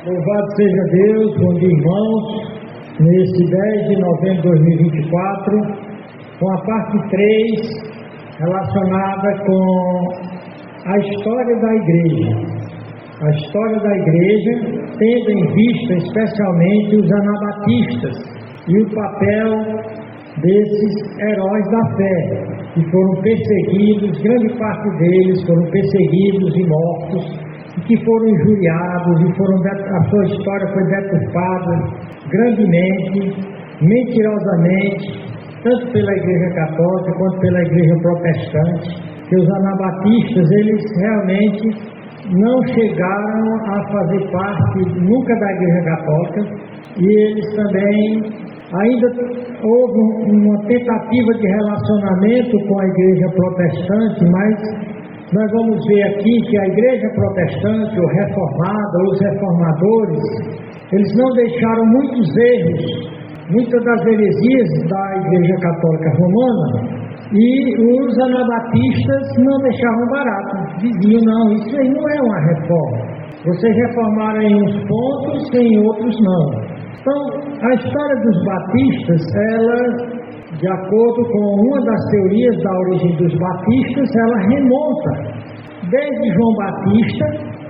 Louvado seja Deus, bom dia, irmãos. Nesse 10 de novembro de 2024, com a parte 3 relacionada com a história da igreja. A história da igreja, tendo em vista especialmente os anabatistas e o papel desses heróis da fé, que foram perseguidos, grande parte deles foram perseguidos e mortos, e que foram injuriados, e a sua história foi deturpada grandemente, mentirosamente, tanto pela Igreja Católica quanto pela Igreja Protestante, que os anabatistas, eles realmente não chegaram a fazer parte nunca da Igreja Católica, e eles também, ainda houve uma tentativa de relacionamento com a Igreja Protestante, mas nós vamos ver aqui que a Igreja Protestante, ou reformada, ou os reformadores, eles não deixaram muitos erros, muitas das heresias da Igreja Católica Romana, e os anabatistas não deixavam barato, diziam, não, isso aí não é uma reforma, vocês reformaram em uns pontos, em outros não. Então, a história dos batistas, ela, de acordo com uma das teorias da origem dos batistas, ela remonta desde João Batista,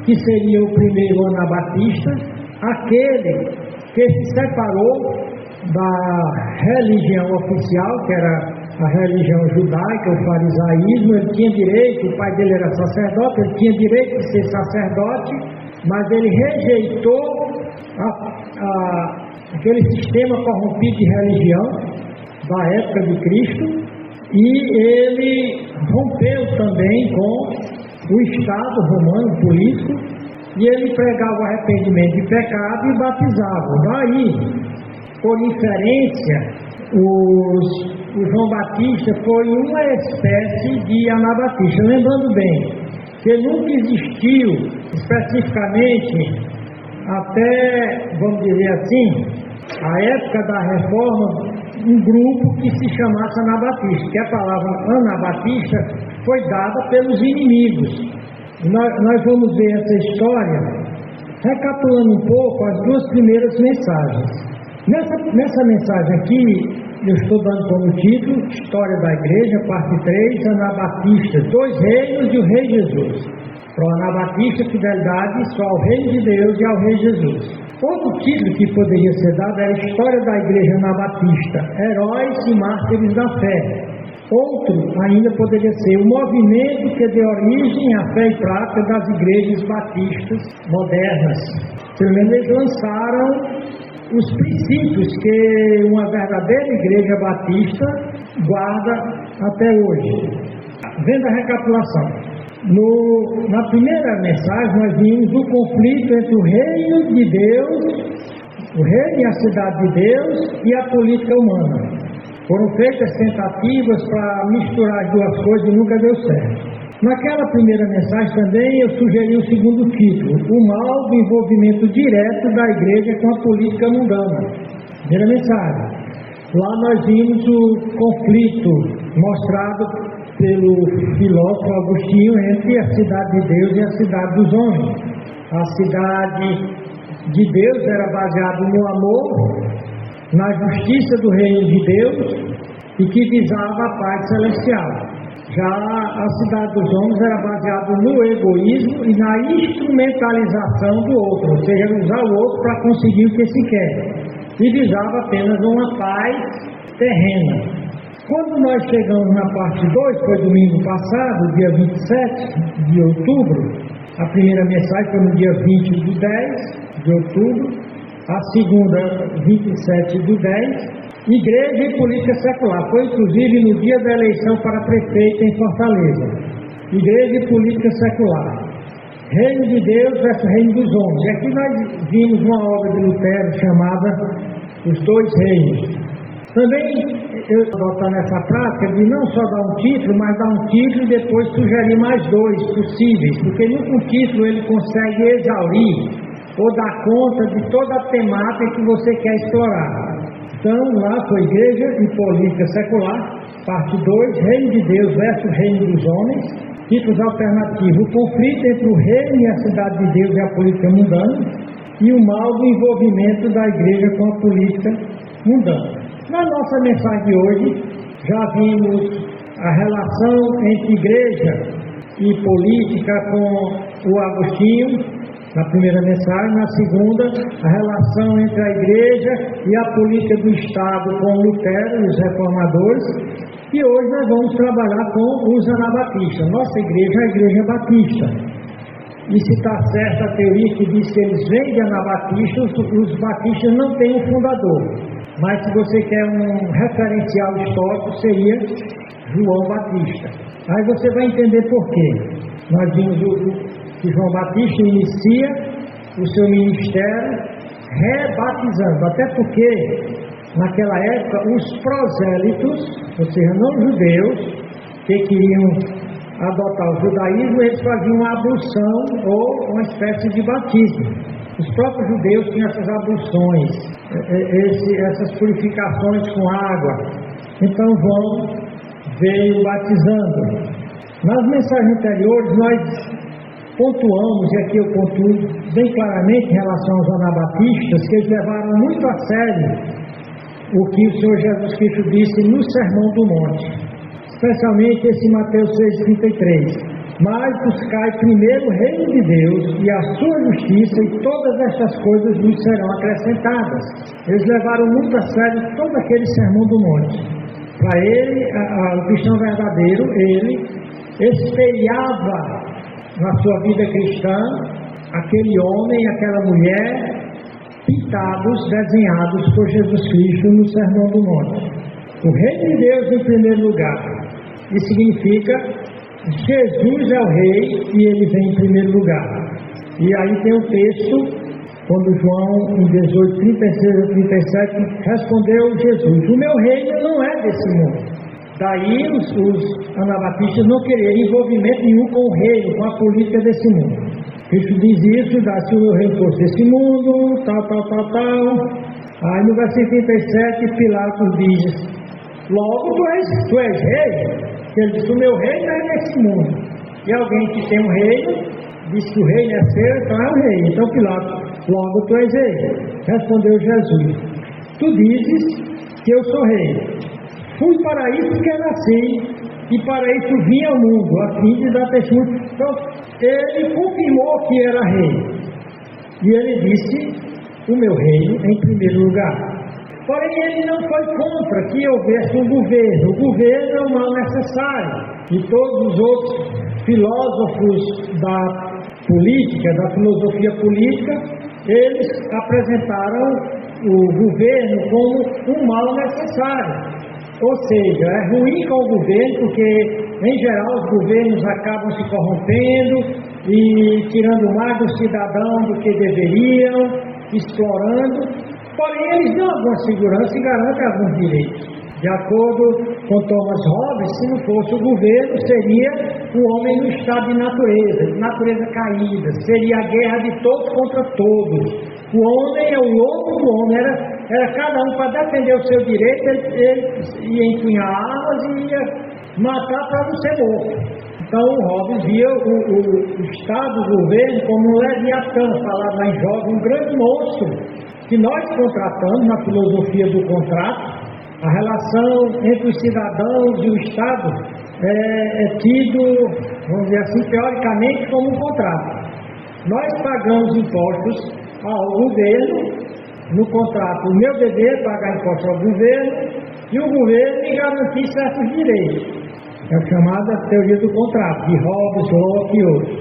que seria o primeiro anabatista, aquele que se separou da religião oficial, que era a religião judaica, o farisaísmo. Ele tinha direito, o pai dele era sacerdote, ele tinha direito de ser sacerdote, mas ele rejeitou aquele sistema corrompido de religião da época de Cristo, e ele rompeu também com o Estado romano político, e ele pregava o arrependimento de pecado e batizava. Daí, por inferência, o João Batista foi uma espécie de anabatista. Lembrando bem que nunca existiu especificamente, até, vamos dizer assim, a época da reforma, um grupo que se chamasse anabatista, que a palavra anabatista foi dada pelos inimigos. Nós vamos ver essa história recapitulando um pouco as duas primeiras mensagens. Nessa mensagem aqui, eu estou dando como título História da Igreja, parte 3, Anabatistas, 2 reinos e o Rei Jesus. Para o Anabatista, fidelidade só ao Reino de Deus e ao Rei Jesus. Outro título que poderia ser dado era História da Igreja Anabatista, Heróis e Mártires da Fé. Outro ainda poderia ser o movimento que deu origem à fé e prática das igrejas batistas modernas. Pelo menos eles lançaram os princípios que uma verdadeira igreja batista guarda até hoje. Vendo a recapitulação. Na primeira mensagem nós vimos o conflito entre o reino de Deus, o reino e a cidade de Deus, e a política humana. Foram feitas tentativas para misturar as duas coisas e nunca deu certo. Naquela primeira mensagem também eu sugeri o segundo título, o mal do envolvimento direto da igreja com a política mundana. Primeira mensagem. Lá nós vimos o conflito mostrado pelo filósofo Agostinho entre a cidade de Deus e a cidade dos homens. A cidade de Deus era baseada no amor, na justiça do reino de Deus, e que visava a paz celestial. Já a cidade dos homens era baseada no egoísmo e na instrumentalização do outro, ou seja, usar o outro para conseguir o que se quer, e visava apenas uma paz terrena. Quando nós chegamos na parte 2, foi domingo passado, dia 27 de outubro, a primeira mensagem foi no dia 20 do 10 de outubro, a segunda, 27 do 10, Igreja e Política Secular. Foi inclusive no dia da eleição para prefeito em Fortaleza. Igreja e Política Secular. Reino de Deus versus Reino dos Homens. E aqui nós vimos uma obra de Lutero chamada Os Dois Reinos. Também eu estou adotando essa prática de não só dar um título, mas dar um título e depois sugerir mais 2 possíveis, porque nunca um título ele consegue exaurir ou dar conta de toda a temática que você quer explorar. Então, lá foi Igreja e Política Secular, parte 2, Reino de Deus versus Reino dos Homens, títulos alternativos, o conflito entre o reino e a cidade de Deus e a política mundana, e o mal do envolvimento da igreja com a política mundana. Na nossa mensagem de hoje, já vimos a relação entre igreja e política com o Agostinho, na primeira mensagem. Na segunda, a relação entre a igreja e a política do Estado com Lutero e os reformadores. E hoje nós vamos trabalhar com os anabatistas. Nossa igreja é a igreja batista. E se está certa a teoria que diz que eles vêm de anabatistas, os batistas não têm um fundador. Mas se você quer um referencial histórico, seria João Batista. Aí você vai entender por quê. Nós vimos que João Batista inicia o seu ministério rebatizando, até porque naquela época os prosélitos, ou seja, não judeus, que queriam adotar o judaísmo, eles faziam uma ablução ou uma espécie de batismo. Os próprios judeus tinham essas abluções, essas purificações com água. Então João veio batizando. Nas mensagens anteriores nós pontuamos, e aqui eu pontuo bem claramente em relação aos anabatistas, que eles levaram muito a sério o que o Senhor Jesus Cristo disse no Sermão do Monte, especialmente esse Mateus 6,33. Mas buscai primeiro o reino de Deus e a sua justiça, e todas estas coisas nos serão acrescentadas. Eles levaram muito a sério todo aquele Sermão do Monte. Para ele, o cristão verdadeiro, ele espelhava na sua vida cristã aquele homem, aquela mulher, pintados, desenhados por Jesus Cristo no Sermão do Monte. O reino de Deus em primeiro lugar. Isso significa Jesus é o rei e ele vem em primeiro lugar. E aí tem um texto, quando João, em 18, 36 a 37, respondeu Jesus: o meu reino não é desse mundo. Daí os anabatistas não queriam envolvimento nenhum com o reino, com a política desse mundo. Cristo diz isso, se o meu reino fosse desse mundo, tal. Aí no versículo 37, Pilatos diz: logo tu és rei? Ele disse: o meu reino é nesse mundo. E alguém que tem um reino, diz que o reino é seu, então é o rei. Então Pilatos: logo tu és rei. Respondeu Jesus: tu dizes que eu sou rei. Fui para isso que nasci, e para isso vim ao mundo, a fim de dar testemunho. Então, ele confirmou que era rei. E ele disse: o meu reino em primeiro lugar. Porém, ele não foi contra que houvesse um governo. O governo é um mal necessário. E todos os outros filósofos da política, da filosofia política, eles apresentaram o governo como um mal necessário. Ou seja, é ruim com o governo, porque em geral os governos acabam se corrompendo e tirando mais do cidadão do que deveriam, explorando. Porém, eles dão alguma segurança e garantem alguns direitos. De acordo com Thomas Hobbes, se não fosse o governo, seria o homem no estado de natureza caída, seria a guerra de todos contra todos. O homem é o lobo do homem, era cada um para defender o seu direito, ele ia empunhar armas e ia matar para não ser morto. Então Hobbes via o Estado, o governo, como um leviatã, falava lá em Jó, um grande monstro, que nós contratamos na filosofia do contrato. A relação entre os cidadãos e o Estado é tido, vamos dizer assim, teoricamente como um contrato. Nós pagamos impostos ao governo, no contrato. O meu dever é pagar impostos ao governo e o governo me garantir certos direitos. É a chamada teoria do contrato, de Hobbes, Locke e outros.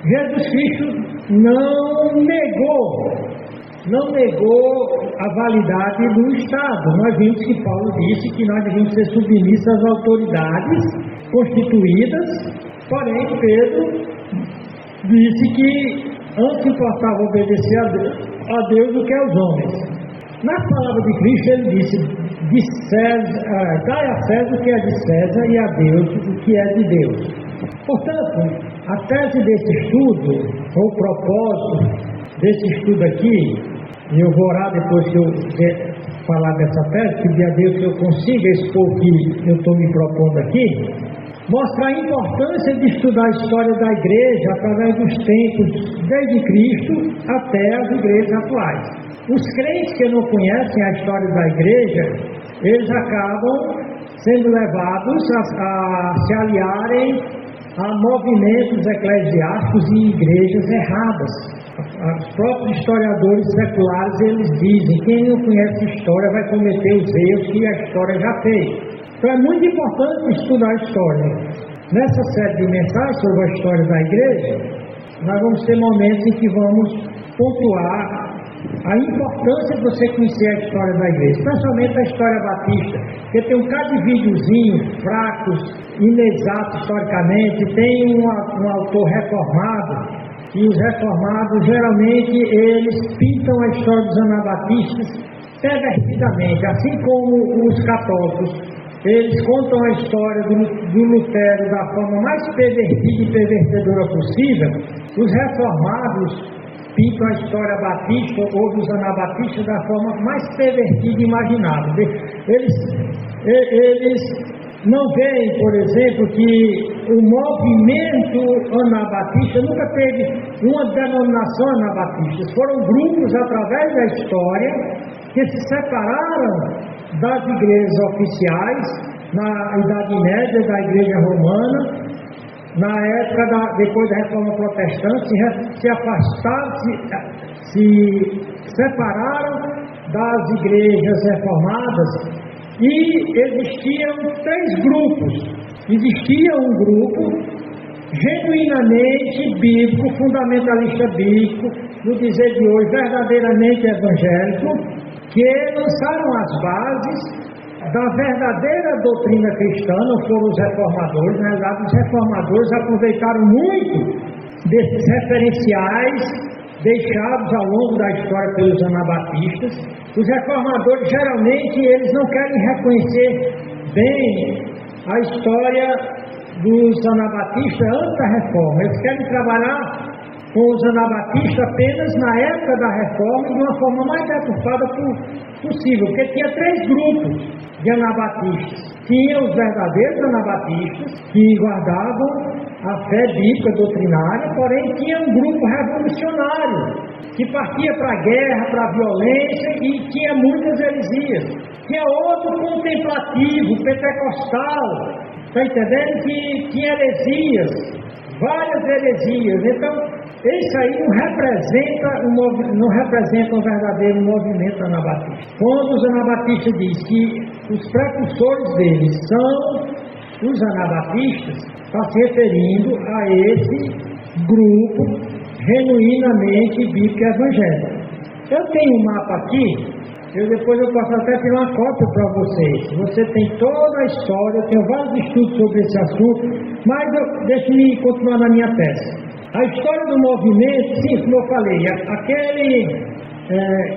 Jesus Cristo não negou a validade do Estado. Nós vimos que Paulo disse que nós devemos ser submissos às autoridades constituídas, porém Pedro disse que antes importava obedecer a Deus do que aos homens. Na palavra de Cristo ele disse: dai a César o que é de César e a Deus o que é de Deus. Portanto, a tese desse estudo, ou o propósito desse estudo aqui, e eu vou orar depois que eu falar dessa tese, pedir a Deus que eu consiga expor o que eu estou me propondo aqui, mostrar a importância de estudar a história da igreja através dos tempos desde Cristo até as igrejas atuais. Os crentes que não conhecem a história da igreja, eles acabam sendo levados a se aliarem a movimentos eclesiásticos e igrejas erradas. Os próprios historiadores seculares, eles dizem, quem não conhece a história vai cometer os erros que a história já fez. Então é muito importante estudar a história. Nessa série de mensagens sobre a história da igreja, nós vamos ter momentos em que vamos pontuar a importância de você conhecer a história da igreja, especialmente a história batista, porque tem um bocado de videozinhos fracos, inexatos historicamente, tem um autor reformado, e os reformados geralmente eles pintam a história dos anabatistas pervertidamente, assim como os católicos. Eles contam a história do Lutero da forma mais pervertida e pervertedora possível. Os reformados pintam a história batista ou dos anabatistas da forma mais pervertida imaginável. Eles não veem, por exemplo, que o movimento anabatista nunca teve uma denominação anabatista. Foram grupos através da história que se separaram das igrejas oficiais na Idade Média, da Igreja Romana, na época depois da Reforma Protestante, se afastaram, se separaram das igrejas reformadas e existiam 3 grupos. Existia um grupo genuinamente bíblico, fundamentalista bíblico, no dizer de hoje, verdadeiramente evangélico, que lançaram as bases da verdadeira doutrina cristã. Não foram os reformadores, na verdade os reformadores aproveitaram muito desses referenciais deixados ao longo da história pelos anabatistas. Os reformadores geralmente eles não querem reconhecer bem a história dos anabatistas antes da reforma. Eles querem trabalhar com os anabatistas apenas na época da reforma, de uma forma mais deturpada possível, porque tinha 3 grupos de anabatistas. Tinha os verdadeiros anabatistas, que guardavam a fé bíblica doutrinária, porém tinha um grupo revolucionário, que partia para a guerra, para a violência, e tinha muitas heresias. Tinha outro contemplativo, pentecostal, está entendendo? Que tinha heresias, várias heresias. Então, isso aí não representa um verdadeiro movimento anabatista. Quando os anabatistas dizem que os precursores deles são os anabatistas, está se referindo a esse grupo genuinamente bíblico e evangélico. Eu tenho um mapa aqui, depois eu posso até tirar uma cópia para vocês. Você tem toda a história, eu tenho vários estudos sobre esse assunto, mas deixe-me continuar na minha tese. A história do movimento, sim, como eu falei, aquele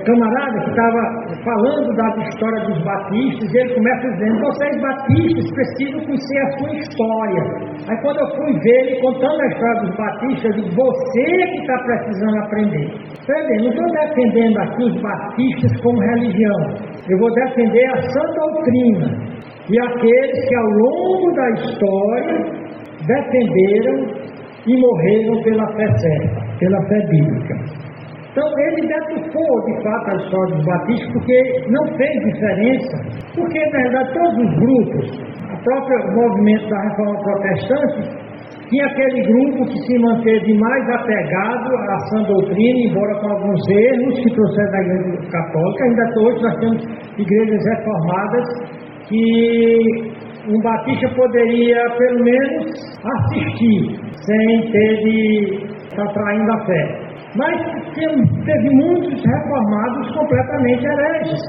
camarada que estava falando da história dos batistas, ele começa dizendo, vocês batistas precisam conhecer a sua história. Aí quando eu fui ver ele contando a história dos batistas, eu digo, você que está precisando aprender. Não estou defendendo aqui os batistas como religião, eu vou defender a sã doutrina e aqueles que ao longo da história defenderam e morreram pela fé certa, pela fé bíblica. Então ele deturpou de fato a história dos batistas, porque não fez diferença, porque na verdade todos os grupos, o próprio movimento da Reforma Protestante, tinha aquele grupo que se manteve mais apegado à sã doutrina, embora com alguns erros que trouxeram da Igreja Católica. Ainda hoje nós temos igrejas reformadas que um batista poderia pelo menos assistir, sem ter de estar traindo a fé. Mas teve muitos reformados completamente hereges.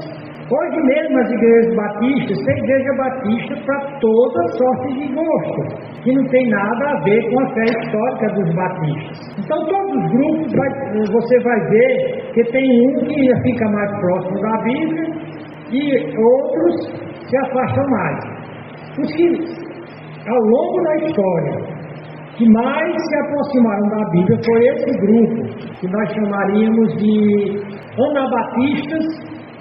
Hoje mesmo as igrejas batistas, tem igreja batista para toda sorte de gosto, que não tem nada a ver com a fé histórica dos batistas. Então todos os grupos você vai ver que tem um que fica mais próximo da Bíblia e outros se afastam mais. Os que ao longo da história que mais se aproximaram da Bíblia foi esse grupo, que nós chamaríamos de anabatistas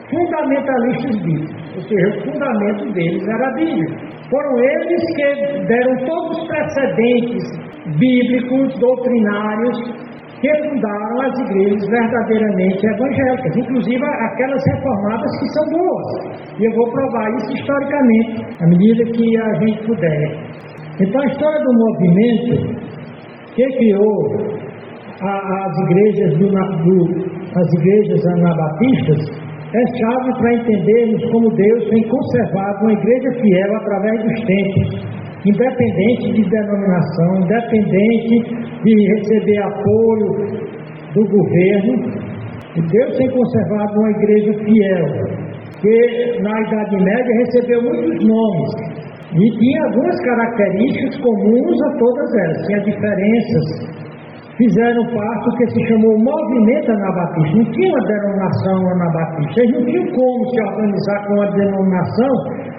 fundamentalistas bíblicos, ou seja, o fundamento deles era a Bíblia. Foram eles que deram todos os precedentes bíblicos, doutrinários, que fundaram as igrejas verdadeiramente evangélicas, inclusive aquelas reformadas que são boas. E eu vou provar isso historicamente, à medida que a gente puder. Então, a história do movimento que criou as igrejas anabatistas é chave para entendermos como Deus tem conservado uma igreja fiel através dos tempos, independente de denominação, independente de receber apoio do governo. Deus tem conservado uma igreja fiel, que na Idade Média recebeu muitos nomes e tinha algumas características comuns a todas elas, tinha diferenças. Fizeram parte do que se chamou movimento anabatista. Não tinha uma denominação anabatista. Eles não tinham como se organizar com uma denominação,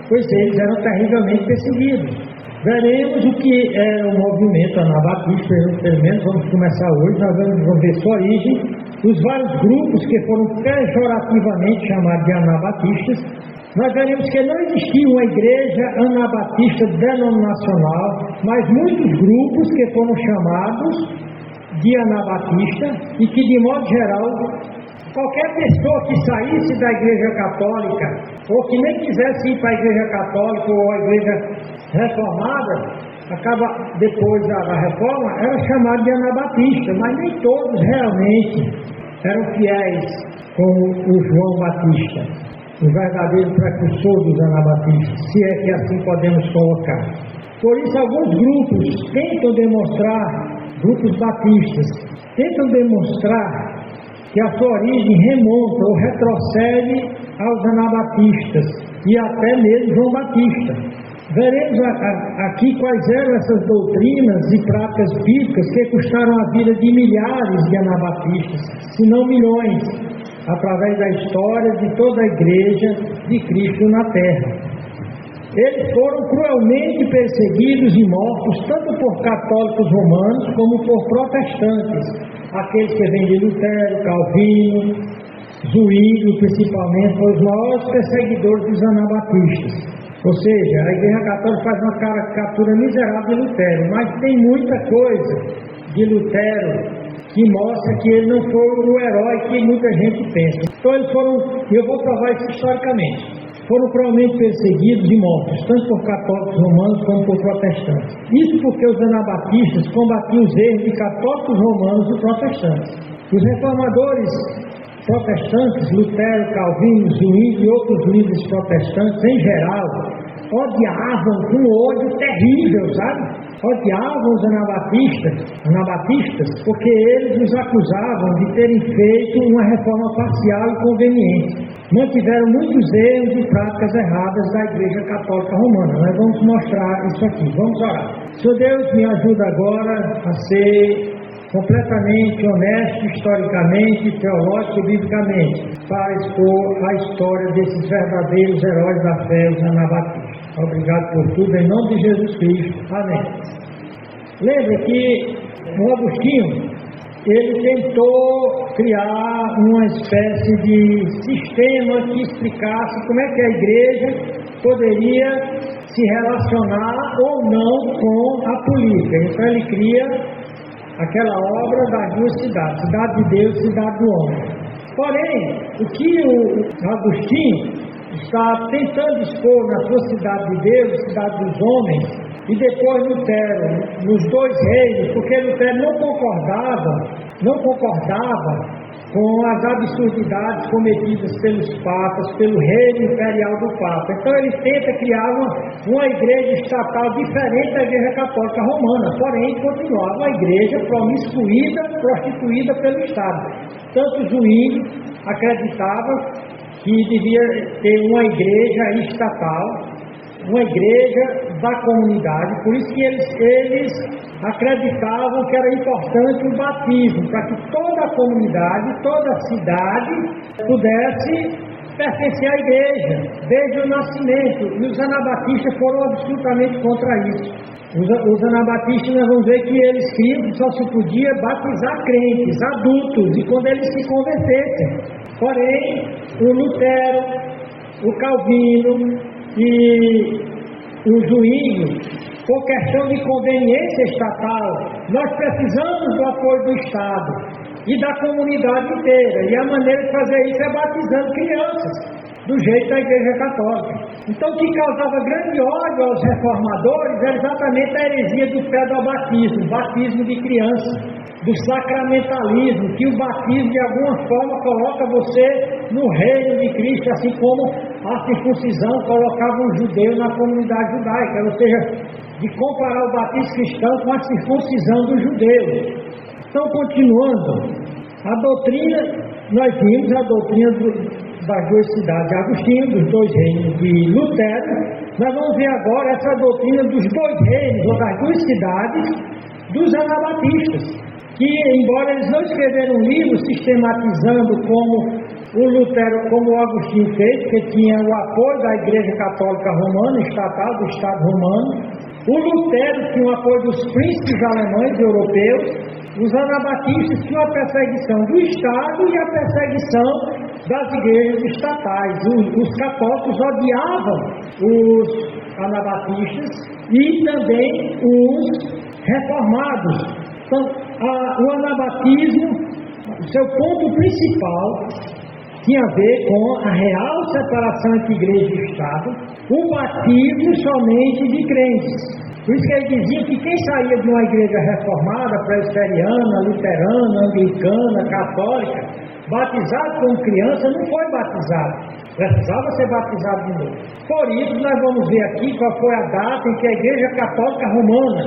pois eles eram terrivelmente perseguidos. Veremos o que é o movimento anabatista, pelo menos vamos começar hoje. Nós vamos ver sua origem, os vários grupos que foram pejorativamente chamados de anabatistas. Nós veremos que não existia uma igreja anabatista denominacional, mas muitos grupos que foram chamados de anabatista, e que de modo geral qualquer pessoa que saísse da igreja católica ou que nem quisesse ir para a igreja católica ou a igreja reformada, acaba depois da reforma, era chamado de anabatista, mas nem todos realmente eram fiéis como o João Batista, o verdadeiro precursor dos anabatistas, se é que assim podemos colocar. Por isso alguns grupos tentam demonstrar, grupos batistas, tentam demonstrar que a sua origem remonta ou retrocede aos anabatistas e até mesmo João Batista. Veremos aqui quais eram essas doutrinas e práticas bíblicas que custaram a vida de milhares de anabatistas, se não milhões, através da história de toda a igreja de Cristo na terra. Eles foram cruelmente perseguidos e mortos, tanto por católicos romanos como por protestantes, aqueles que vêm de Lutero, Calvino, Zwinglio, principalmente, foram os maiores perseguidores dos anabatistas. Ou seja, a Igreja Católica faz uma caricatura miserável de Lutero, mas tem muita coisa de Lutero que mostra que ele não foi o herói que muita gente pensa. Então eles foram, e eu vou provar isso historicamente, foram provavelmente perseguidos e mortos, tanto por católicos romanos como por protestantes. Isso porque os anabatistas combatiam os erros de católicos romanos e protestantes. Os reformadores protestantes, Lutero, Calvino, Zwinglio e outros líderes protestantes em geral, odiavam com ódio terrível, sabe? Odiavam os anabatistas, porque eles os acusavam de terem feito uma reforma parcial e conveniente. Mantiveram muitos erros e práticas erradas da Igreja Católica Romana. Nós vamos mostrar isso aqui. Vamos orar. Senhor Deus, me ajuda agora a ser completamente honesto, historicamente, teológico e biblicamente, para expor a história desses verdadeiros heróis da fé, os anabatistas. Obrigado por tudo, em nome de Jesus Cristo. Amém. Lembra que o Agostinho, ele tentou criar uma espécie de sistema que explicasse como é que a igreja poderia se relacionar ou não com a política. Então ele cria aquela obra das duas cidades, cidade de Deus e cidade do homem. Porém, o que o Agostinho está tentando expor na sua cidade de Deus, cidade dos homens, e depois Lutero, nos dois reinos, porque Lutero não concordava com as absurdidades cometidas pelos papas, pelo reino imperial do papa. Então ele tenta criar uma igreja estatal diferente da Igreja Católica Romana, porém continuava uma igreja prostituída pelo Estado. Tanto Zwinglio acreditava que devia ter uma igreja estatal, uma igreja da comunidade, por isso que eles acreditavam que era importante o batismo, para que toda a comunidade, toda a cidade pudesse pertencer à igreja, desde o nascimento, e os anabatistas foram absolutamente contra isso. Os anabatistas, nós vamos ver que eles criam que só se podia batizar crentes, adultos, e quando eles se convertessem. Porém, o Lutero, o Calvino e os índios, por questão de conveniência estatal. Nós precisamos do apoio do Estado e da comunidade inteira. E a maneira de fazer isso é batizando crianças, do jeito da Igreja Católica. Então, o que causava grande ódio aos reformadores era exatamente a heresia do pedobatismo, batismo de criança, do sacramentalismo, que o batismo de alguma forma coloca você no reino de Cristo, assim como a circuncisão colocava o judeu na comunidade judaica, ou seja, de comparar o batismo cristão com a circuncisão do judeu. Então, continuando, a doutrina, nós vimos a doutrina das duas cidades de Agostinho, dos dois reinos de Lutero. Nós vamos ver agora essa doutrina dos dois reinos, ou das duas cidades, dos anabatistas, que, embora eles não escreveram um livro sistematizando como o Lutero, como o Agostinho fez, que tinha o apoio da Igreja Católica Romana, estatal, do Estado Romano, o Lutero tinha o apoio dos príncipes alemães e europeus, os anabatistas tinham a perseguição do Estado e a perseguição das igrejas estatais. Os católicos odiavam os anabatistas e também os reformados. Então, o anabatismo, seu ponto principal, tinha a ver com a real separação entre igreja e Estado, o batismo somente de crentes. Por isso que ele dizia que quem saía de uma igreja reformada, presbiteriana, luterana, anglicana, católica, batizado como criança, não foi batizado. Precisava ser batizado de novo. Por isso, nós vamos ver aqui qual foi a data em que a Igreja Católica Romana,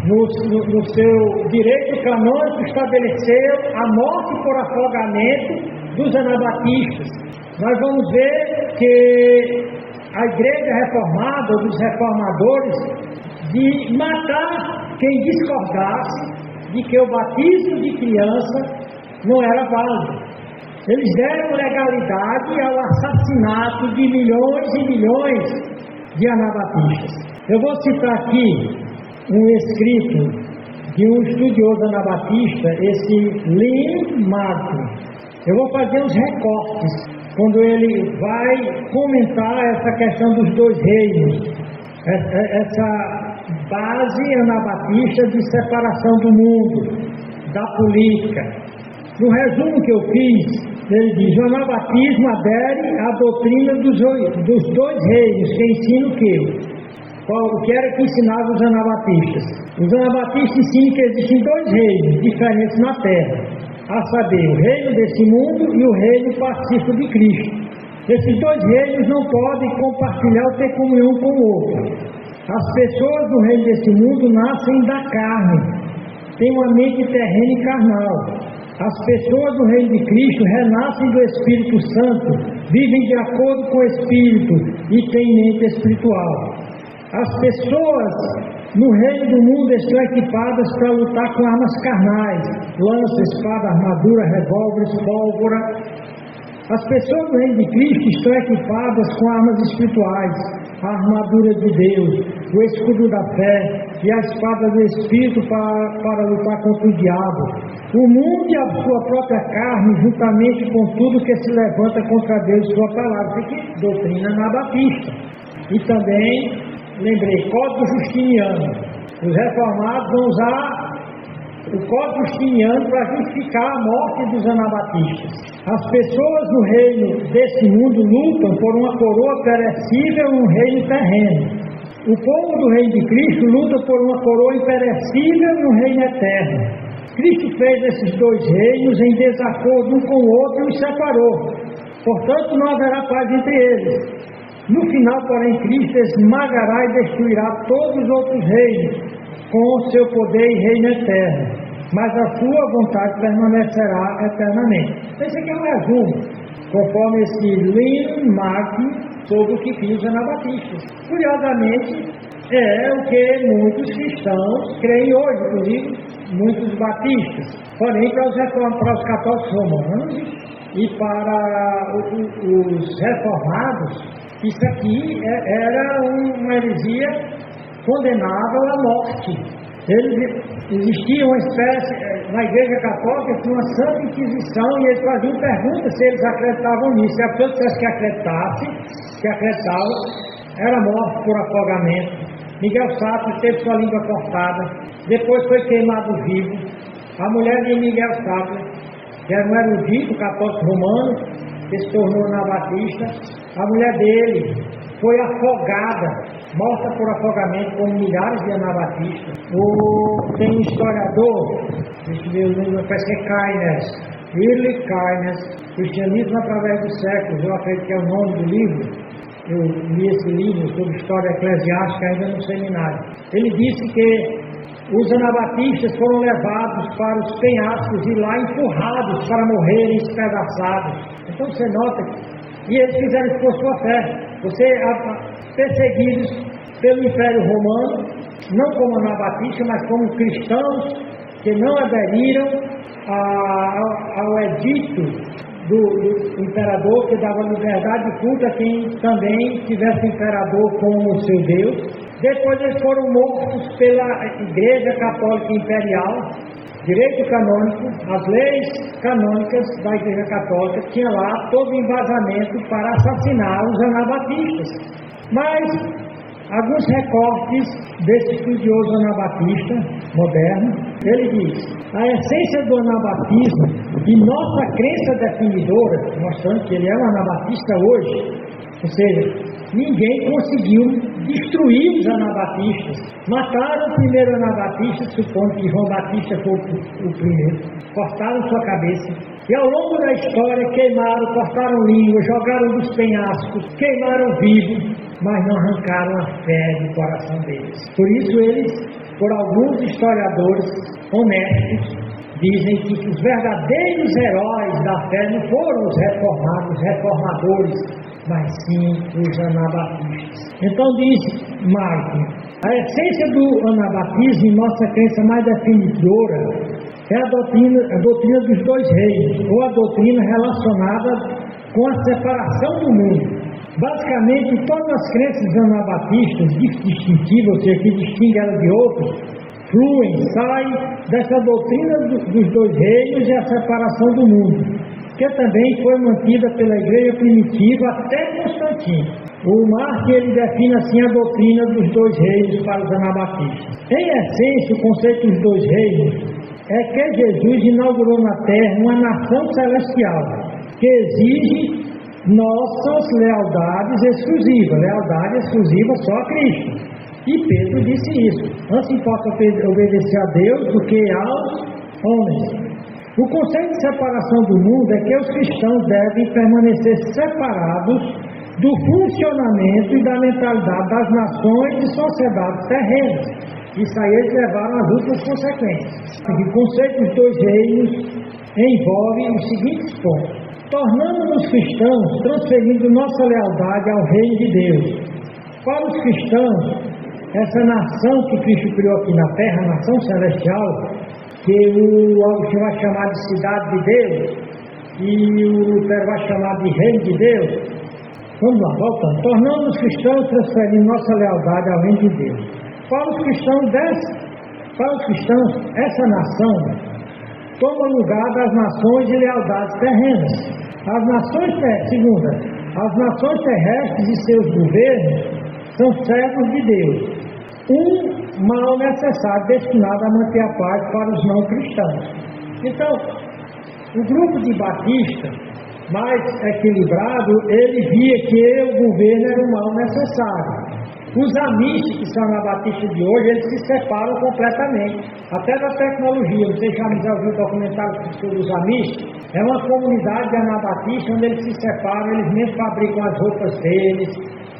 no seu direito canônico, estabeleceu a morte por afogamento dos anabatistas. Nós vamos ver que a Igreja Reformada, ou dos reformadores, de matar quem discordasse de que o batismo de criança não era válido. Eles deram legalidade ao assassinato de milhões e milhões de anabatistas. Eu vou citar aqui um escrito de um estudioso anabatista, esse Lynn Martin. Eu vou fazer uns recortes quando ele vai comentar essa questão dos dois reinos, essa base anabatista de separação do mundo, da política. No resumo que eu fiz, ele diz: o anabatismo adere à doutrina dos dois reinos, que ensina o quê? O que era que ensinava os anabatistas? Os anabatistas ensinam que existem dois reinos diferentes na Terra, a saber, o reino desse mundo e o reino pacífico de Cristo. Esses dois reinos não podem compartilhar ou ter comunhão com o outro. As pessoas do reino desse mundo nascem da carne, têm uma mente terrena e carnal. As pessoas do reino de Cristo renascem do Espírito Santo, vivem de acordo com o Espírito e têm mente espiritual. As pessoas no reino do mundo estão equipadas para lutar com armas carnais, lança, espada, armadura, revólveres, pólvora. As pessoas do reino de Cristo estão equipadas com armas espirituais, a armadura de Deus, o escudo da fé e a espada do Espírito para lutar contra o diabo. O mundo e a sua própria carne, juntamente com tudo que se levanta contra Deus e sua palavra. Isso aqui, doutrina anabatista. E também, lembrei, Código Justiniano. Os reformados vão usar o Código Justiniano para justificar a morte dos anabatistas. As pessoas no reino desse mundo lutam por uma coroa perecível e um reino terreno. O povo do reino de Cristo luta por uma coroa imperecível e um reino eterno. Cristo fez esses dois reinos em desacordo um com o outro e os separou. Portanto, não haverá paz entre eles. No final, porém, Cristo esmagará e destruirá todos os outros reinos com o seu poder e reino eterno, mas a sua vontade permanecerá eternamente. Esse aqui é um resumo, conforme esse Lynn Martin, sobre o que viu os anabatistas. Curiosamente, é o que muitos cristãos creem hoje, inclusive muitos batistas. Porém, para os católicos romanos e para os reformados, isso aqui era uma heresia condenável à morte. Existia uma espécie, na Igreja Católica tinha uma Santa Inquisição e eles faziam perguntas se eles acreditavam nisso. E a pessoa dissesse que acreditava, era morte por afogamento. Miguel Sátiro teve sua língua cortada, depois foi queimado vivo. A mulher de Miguel Sátiro, que era um erudito católico romano, que se tornou anabatista, a mulher dele foi afogada, morta por afogamento, como milhares de anabatistas. Tem um historiador, deixa eu ver o nome, parece que é Keynes, Willy Keynes, Cristianismo através dos séculos, eu acredito que é o nome do livro. Eu li esse livro sobre história eclesiástica ainda no seminário. Ele disse que os anabatistas foram levados para os penhascos e lá empurrados para morrerem espedaçados. Então você nota que eles fizeram isso por sua fé. Perseguidos pelo Império Romano, não como anabatistas, mas como cristãos que não aderiram ao edito do imperador, que dava liberdade de culto a quem também tivesse o imperador como o seu Deus. Depois eles foram mortos pela Igreja Católica Imperial, direito canônico, as leis canônicas da Igreja Católica tinha lá todo o embasamento para assassinar os anabatistas. Mas alguns recortes desse estudioso anabatista moderno, ele diz: a essência do anabatismo e nossa crença definidora, mostrando que ele é um anabatista hoje, ou seja, ninguém conseguiu destruir os anabatistas. Mataram o primeiro anabatista, supondo que João Batista foi o primeiro, cortaram sua cabeça, e ao longo da história queimaram, cortaram língua, jogaram dos penhascos, queimaram vivo, mas não arrancaram a fé do coração deles. Por isso eles, por alguns historiadores honestos, dizem que os verdadeiros heróis da fé não foram os reformados, reformadores, mas sim os anabatistas. Então diz Martin, a essência do anabatismo, em nossa crença mais definidora, é a doutrina dos dois reinos, ou a doutrina relacionada com a separação do mundo. Basicamente, todas as crenças anabatistas distintivas, ou seja, que distinguem ela de outros, saem dessa doutrina dos dois reinos e a separação do mundo, que também foi mantida pela igreja primitiva até Constantino. O Martin, ele define assim a doutrina dos dois reinos para os anabatistas. Em essência, o conceito dos dois reinos é que Jesus inaugurou na terra uma nação celestial que exige nossas lealdades exclusivas, lealdade exclusiva só a Cristo. E Pedro disse isso: antes importa obedecer a Deus do que aos homens. O conceito de separação do mundo é que os cristãos devem permanecer separados do funcionamento e da mentalidade das nações e sociedades terrenas. Isso aí eles levaram às últimas consequências. O conceito dos dois reinos envolve os seguintes pontos: tornando-nos cristãos, transferindo nossa lealdade ao reino de Deus. Para os cristãos, essa nação que Cristo criou aqui na terra, a nação celestial, que o Agostinho vai chamar de cidade de Deus e o Lutero vai chamar de reino de Deus. Vamos lá, voltando. Tornando-nos cristãos, transferindo nossa lealdade ao reino de Deus. Para os cristãos, essa nação toma lugar das nações de lealdades terrenas. As nações terrestres e seus governos são servos de Deus, um mal necessário destinado a manter a paz para os não cristãos. Então, o grupo de Batista, mais equilibrado, ele via que o governo era um mal necessário. Os amistas, que são anabatistas de hoje, eles se separam completamente, até da tecnologia. Não sei se já ouviu o documentário sobre os amistas. É uma comunidade de anabatistas onde eles se separam, eles mesmos fabricam as roupas deles,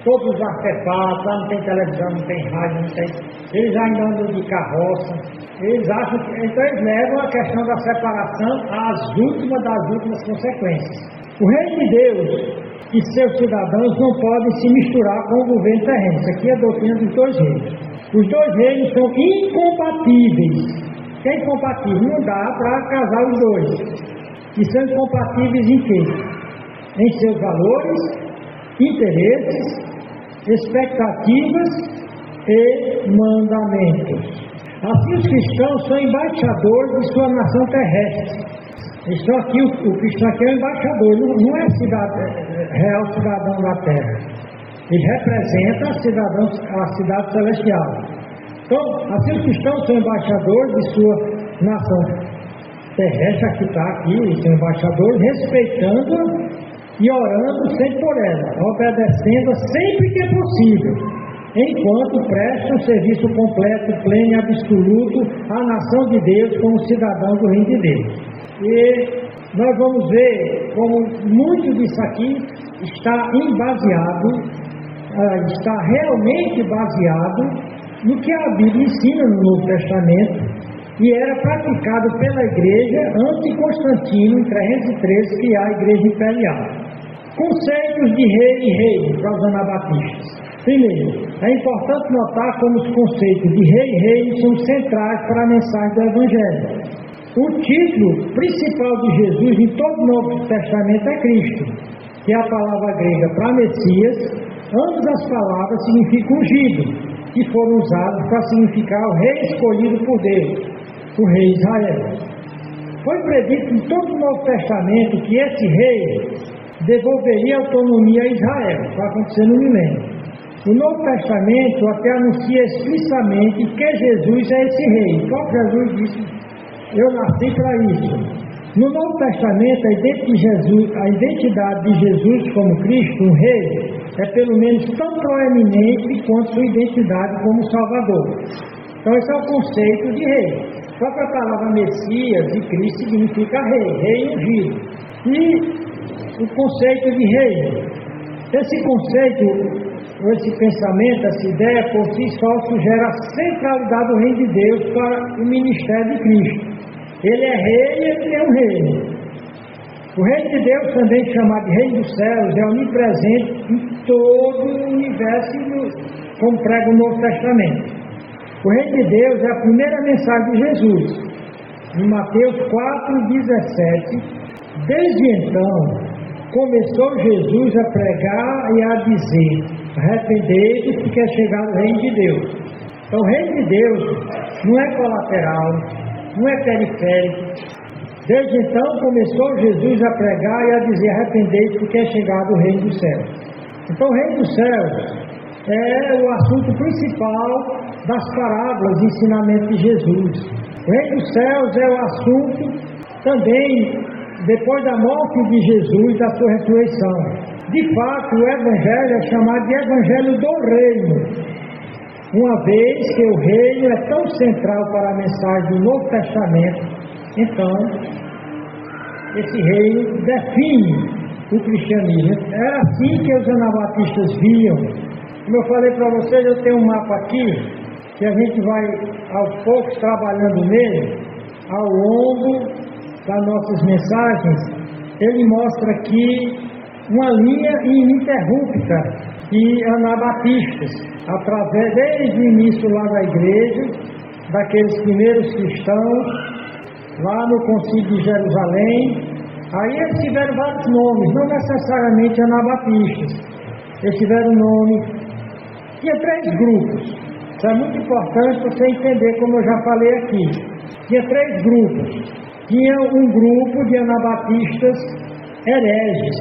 todos os artefatos, lá não tem televisão, não tem rádio, não tem. Eles ainda andam de carroça. Eles acham que. Então eles levam a questão da separação às últimas das últimas consequências. O reino de Deus e seus cidadãos não podem se misturar com o governo terreno. Isso aqui é a doutrina dos dois reinos. Os dois reinos são incompatíveis. Que é incompatível? Não dá para casar os dois. E são incompatíveis em quê? Em seus valores, interesses, expectativas e mandamentos. Assim, os cristãos são embaixadores de sua nação terrestre. Estão aqui, o cristão aqui é o embaixador, não é real cidadão da terra. Ele representa a cidade celestial. Então, assim os cristãos são embaixadores de sua nação terrestre, que está aqui, são embaixadores, respeitando-a e orando sempre por ela, obedecendo-a sempre que é possível, enquanto prestam serviço completo, pleno e absoluto à nação de Deus como cidadão do reino de Deus. E nós vamos ver como muito disso aqui está está realmente baseado no que a Bíblia ensina no Novo Testamento e era praticado pela igreja antes de Constantino, em 313, criar a igreja imperial. Conceitos de rei e reino para os anabatistas. Primeiro, é importante notar como os conceitos de rei e reino são centrais para a mensagem do Evangelho. O título principal de Jesus em todo o Novo Testamento é Cristo, que é a palavra grega para Messias. Ambas as palavras significam ungido, que foram usados para significar o rei escolhido por Deus, o rei Israel. Foi predito em todo o Novo Testamento que esse rei devolveria autonomia a Israel, vai acontecer no milênio. O Novo Testamento até anuncia explicitamente que Jesus é esse rei. O próprio Jesus disse: eu nasci para isso. No Novo Testamento, a identidade de Jesus como Cristo, um rei, é pelo menos tão proeminente quanto sua identidade como Salvador. Então esse é o conceito de rei. A própria palavra Messias e Cristo significa rei, rei ungido. E o conceito de reino. Esse conceito, esse pensamento, essa ideia por si só sugere a centralidade do reino de Deus para o ministério de Cristo. Ele é rei e ele tem um reino. O reino de Deus, também chamado de reino dos céus, é onipresente em todo o universo, como prega o Novo Testamento. O reino de Deus é a primeira mensagem de Jesus. Em Mateus 4,17, desde então, começou Jesus a pregar e a dizer: arrependei-vos, porque é chegado o reino de Deus. Então, o reino de Deus não é colateral, não é periférico. Desde então começou Jesus a pregar e a dizer: arrependei-vos, porque é chegado o reino dos céus. Então, o reino dos céus é o assunto principal das parábolas e ensinamentos de Jesus. O reino dos céus é o assunto também depois da morte de Jesus e da sua ressurreição. De fato, o Evangelho é chamado de Evangelho do Reino, uma vez que o reino é tão central para a mensagem do Novo Testamento. Então, esse reino define o cristianismo. Era assim que os anabatistas viam. Como eu falei para vocês, eu tenho um mapa aqui, que a gente vai aos poucos trabalhando nele, ao longo das nossas mensagens. Ele mostra aqui uma linha ininterrupta de anabatistas, através desde o início lá da igreja, daqueles primeiros cristãos, lá no Concílio de Jerusalém. Aí eles tiveram vários nomes, não necessariamente anabatistas. Eles tiveram nome. Tinha 3 grupos. Isso é muito importante para você entender, como eu já falei aqui. Tinha 3 grupos. Tinha um grupo de anabatistas hereges,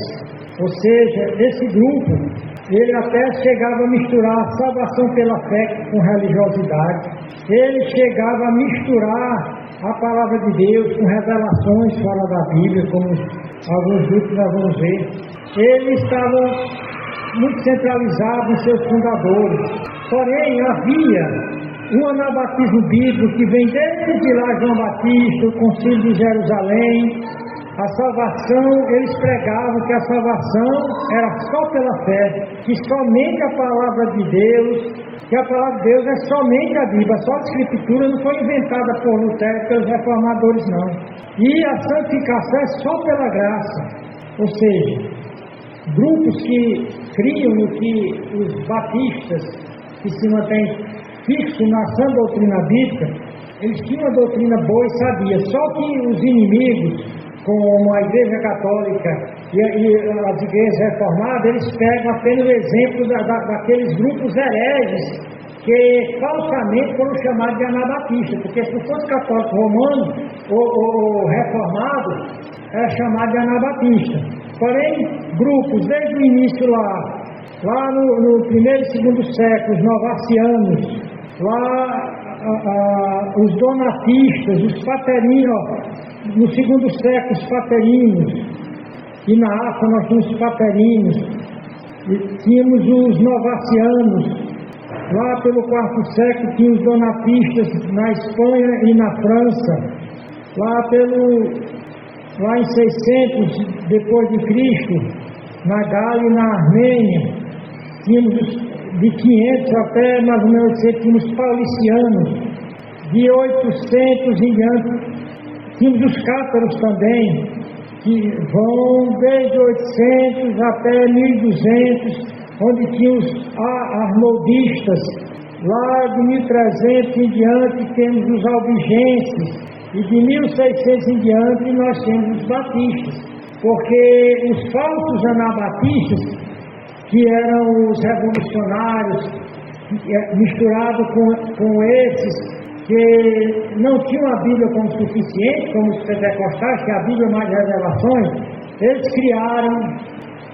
ou seja, esse grupo, ele até chegava a misturar a salvação pela fé com religiosidade. Ele chegava a misturar a palavra de Deus com revelações fora da Bíblia, como alguns grupos nós vamos ver. Eles estavam muito centralizados em seus fundadores. Porém, havia um anabatismo bíblico que vem desde lá João Batista, o Concílio de Jerusalém. A salvação, eles pregavam que a salvação era só pela fé, que somente a palavra de Deus, que a palavra de Deus é somente a Bíblia, só a Escritura não foi inventada por Lutero e pelos reformadores, não. E a santificação é só pela graça. Ou seja, grupos que criam no que os batistas, que se mantêm fixos na sã doutrina bíblica, eles tinham uma doutrina boa e sabia, só que os inimigos, como a Igreja Católica e as igrejas reformadas, eles pegam apenas o exemplo daqueles grupos hereges que falsamente foram chamados de anabatistas, porque se não fosse católico romano ou reformado, era chamado de anabatista. Porém, grupos desde o início lá, Lá no primeiro e segundo século, os novacianos, lá os donatistas, os paterinos, no segundo século os paterinos, e na África nós tínhamos os paterinos, e tínhamos os novacianos, lá pelo quarto século tinha os donatistas na Espanha e na França, lá em 600 depois de Cristo, na Gália e na Armênia, tínhamos de 500 até mais ou menos tínhamos os paulicianos, de 800 em diante, tínhamos os cátaros também, que vão desde 800 até 1200, onde tinha os arnoldistas, lá de 1300 em diante temos os albigenses, e de 1600 em diante nós temos os batistas, porque os falsos anabatistas, que eram os revolucionários, misturados com esses que não tinham a Bíblia como suficiente, como os pentecostais, que a Bíblia é mais revelações, eles criaram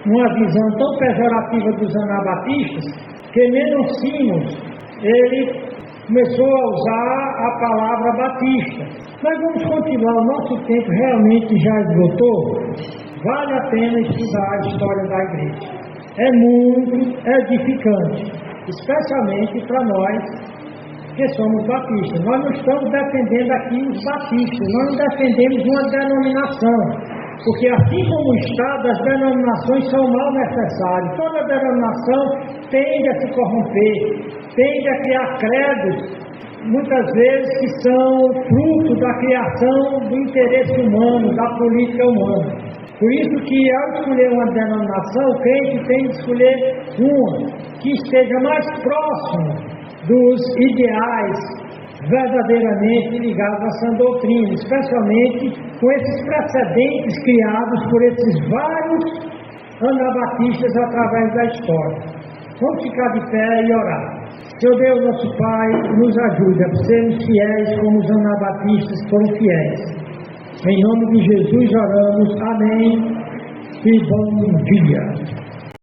uma visão tão pejorativa dos anabatistas, que Menno Simons, ele começou a usar a palavra batista. Mas vamos continuar, o nosso tempo realmente já esgotou. Vale a pena estudar a história da igreja. É muito edificante, especialmente para nós que somos batistas. Nós não estamos defendendo aqui os batistas, nós não defendemos uma denominação, porque assim como o Estado, as denominações são mal necessárias. Toda denominação tende a se corromper, tende a criar credos, muitas vezes que são fruto da criação do interesse humano, da política humana. Por isso que ao escolher uma denominação, o crente tem de escolher uma que esteja mais próximo dos ideais verdadeiramente ligados à sã doutrina, especialmente com esses precedentes criados por esses vários anabatistas através da história. Vamos ficar de pé e orar. Senhor Deus, nosso Pai, nos ajude a sermos fiéis como os anabatistas foram fiéis. Em nome de Jesus oramos. Amém. E bom dia.